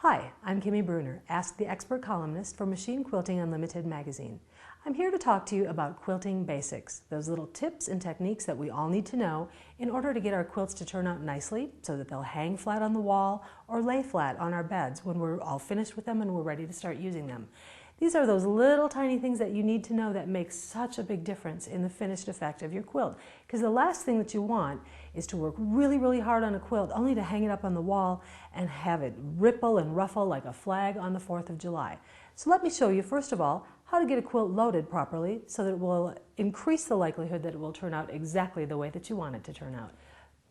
Hi, I'm Kimmy Brunner, Ask the Expert columnist for Machine Quilting Unlimited magazine. I'm here to talk to you about quilting basics, those little tips and techniques that we all need to know in order to get our quilts to turn out nicely so that they'll hang flat on the wall or lay flat on our beds when we're all finished with them and we're ready to start using them. These are those little tiny things that you need to know that make such a big difference in the finished effect of your quilt. Because the last thing that you want is to work really, really hard on a quilt only to hang it up on the wall and have it ripple and ruffle like a flag on the 4th of July. So let me show you, first of all, how to get a quilt loaded properly so that it will increase the likelihood that it will turn out exactly the way that you want it to turn out.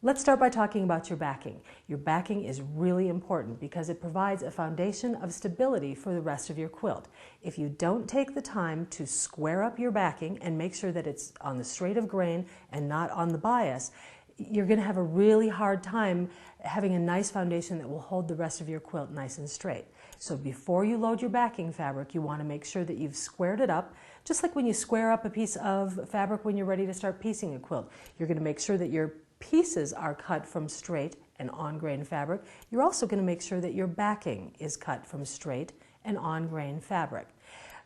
Let's start by talking about your backing. Your backing is really important because it provides a foundation of stability for the rest of your quilt. If you don't take the time to square up your backing and make sure that it's on the straight of grain and not on the bias, you're going to have a really hard time having a nice foundation that will hold the rest of your quilt nice and straight. So before you load your backing fabric, you want to make sure that you've squared it up, just like when you square up a piece of fabric when you're ready to start piecing a quilt. You're going to make sure that your pieces are cut from straight and on-grain fabric. You're also going to make sure that your backing is cut from straight and on-grain fabric.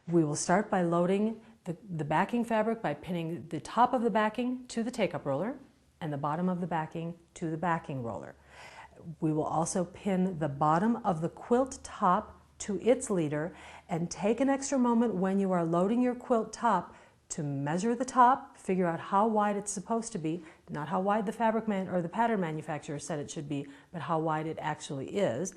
We will start by loading the backing fabric by pinning the top of the backing to the take-up roller and the bottom of the backing to the backing roller. We will also pin the bottom of the quilt top to its leader and take an extra moment when you are loading your quilt top to measure the top, figure out how wide it's supposed to be, not how wide the the pattern manufacturer said it should be, but how wide it actually is.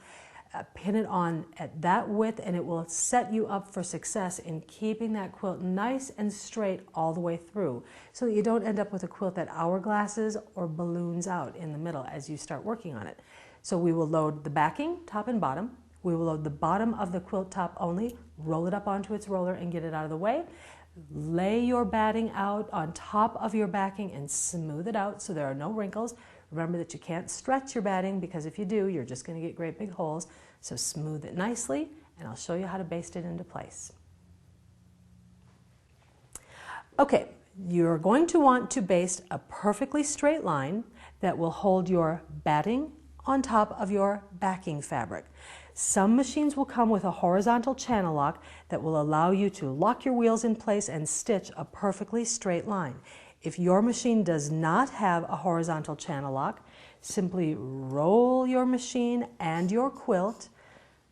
Pin it on at that width and it will set you up for success in keeping that quilt nice and straight all the way through so that you don't end up with a quilt that hourglasses or balloons out in the middle as you start working on it. So we will load the backing, top and bottom. We will load the bottom of the quilt top only, roll it up onto its roller and get it out of the way. Lay your batting out on top of your backing and smooth it out so there are no wrinkles. Remember that you can't stretch your batting because if you do, you're just going to get great big holes. So smooth it nicely and I'll show you how to baste it into place. Okay, you're going to want to baste a perfectly straight line that will hold your batting on top of your backing fabric. Some machines will come with a horizontal channel lock that will allow you to lock your wheels in place and stitch a perfectly straight line. If your machine does not have a horizontal channel lock, simply roll your machine and your quilt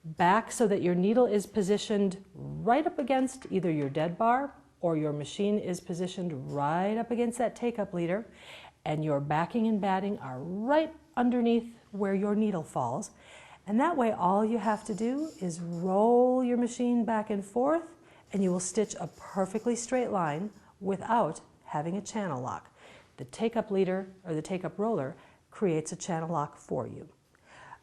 back so that your needle is positioned right up against either your dead bar or your machine is positioned right up against that take-up leader and your backing and batting are right underneath where your needle falls. And that way all you have to do is roll your machine back and forth and you will stitch a perfectly straight line without having a channel lock. The take-up leader or the take-up roller creates a channel lock for you.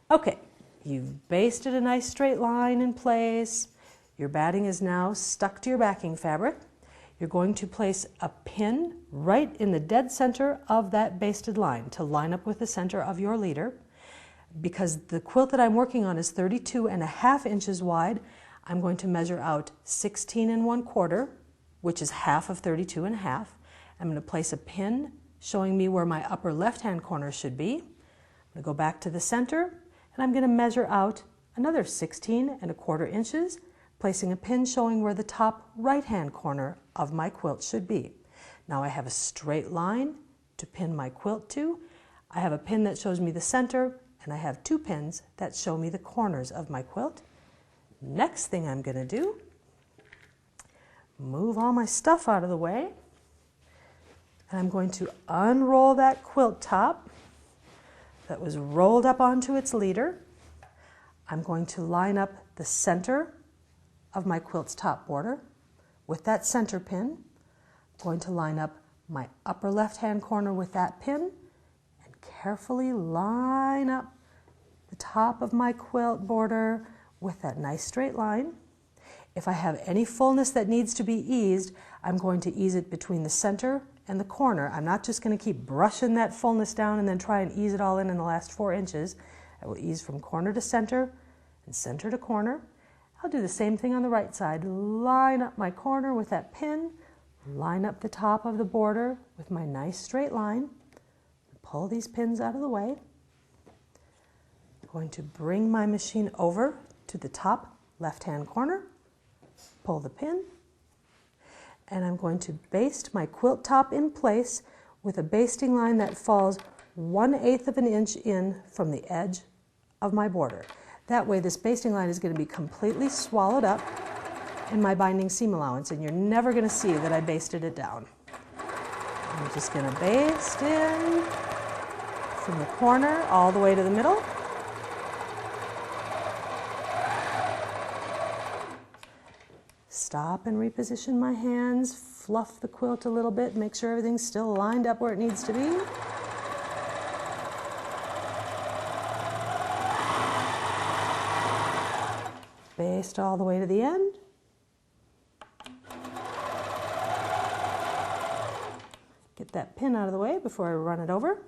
Okay, you've basted a nice straight line in place. Your batting is now stuck to your backing fabric. You're going to place a pin right in the dead center of that basted line to line up with the center of your leader. Because the quilt that I'm working on is 32.5 inches wide, I'm going to measure out 16 1/4, which is half of 32.5. I'm going to place a pin showing me where my upper left-hand corner should be. I'm going to go back to the center and I'm going to measure out another 16 1/4 inches, placing a pin showing where the top right-hand corner of my quilt should be. Now I have a straight line to pin my quilt to. I have a pin that shows me the center and I have 2 pins that show me the corners of my quilt. Next thing I'm going to do, move all my stuff out of the way. And I'm going to unroll that quilt top that was rolled up onto its leader. I'm going to line up the center of my quilt's top border with that center pin. I'm going to line up my upper left-hand corner with that pin and carefully line up the top of my quilt border with that nice straight line. If I have any fullness that needs to be eased, I'm going to ease it between the center and the corner. I'm not just going to keep brushing that fullness down and then try and ease it all in the last 4 inches. I will ease from corner to center and center to corner. I'll do the same thing on the right side. Line up my corner with that pin, line up the top of the border with my nice straight line, pull these pins out of the way. I'm going to bring my machine over to the top left-hand corner, pull the pin, and I'm going to baste my quilt top in place with a basting line that falls 1/8 of an inch in from the edge of my border. That way this basting line is going to be completely swallowed up in my binding seam allowance, and you're never going to see that I basted it down. I'm just going to baste in from the corner all the way to the middle. Stop and reposition my hands, fluff the quilt a little bit, make sure everything's still lined up where it needs to be. Baste all the way to the end. Get that pin out of the way before I run it over.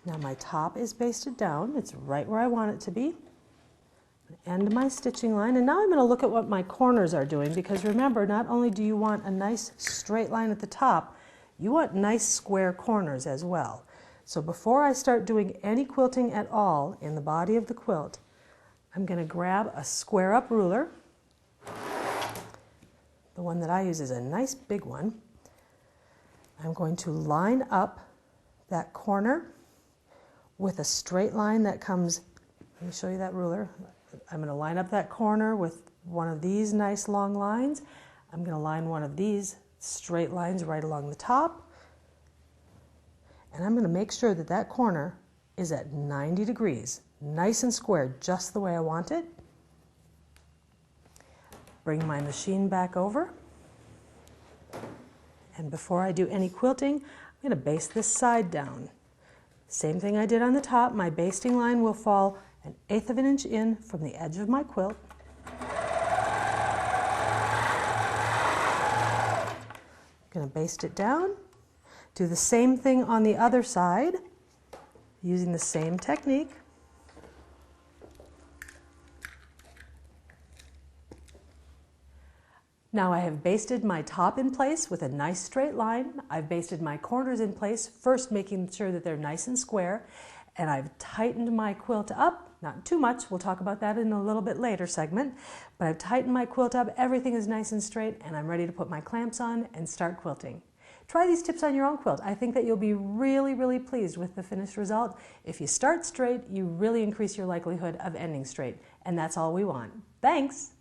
Now my top is basted down. It's right where I want it to be. End my stitching line, and now I'm going to look at what my corners are doing, because remember, not only do you want a nice straight line at the top, you want nice square corners as well. So before I start doing any quilting at all in the body of the quilt, I'm going to grab a square up ruler. The one that I use is a nice big one. I'm going to line up that corner with a straight line that comes, let me show you that ruler. I'm going to line up that corner with one of these nice long lines. I'm going to line one of these straight lines right along the top. And I'm going to make sure that that corner is at 90 degrees, nice and square, just the way I want it. Bring my machine back over. And before I do any quilting, I'm going to baste this side down. Same thing I did on the top. My basting line will fall 1/8 of an inch in from the edge of my quilt. I'm going to baste it down. Do the same thing on the other side using the same technique. Now I have basted my top in place with a nice straight line. I've basted my corners in place, first making sure that they're nice and square, and I've tightened my quilt up, not too much, we'll talk about that in a little bit later segment, but I've tightened my quilt up, everything is nice and straight, and I'm ready to put my clamps on and start quilting. Try these tips on your own quilt. I think that you'll be really, really pleased with the finished result. If you start straight, you really increase your likelihood of ending straight, and that's all we want. Thanks!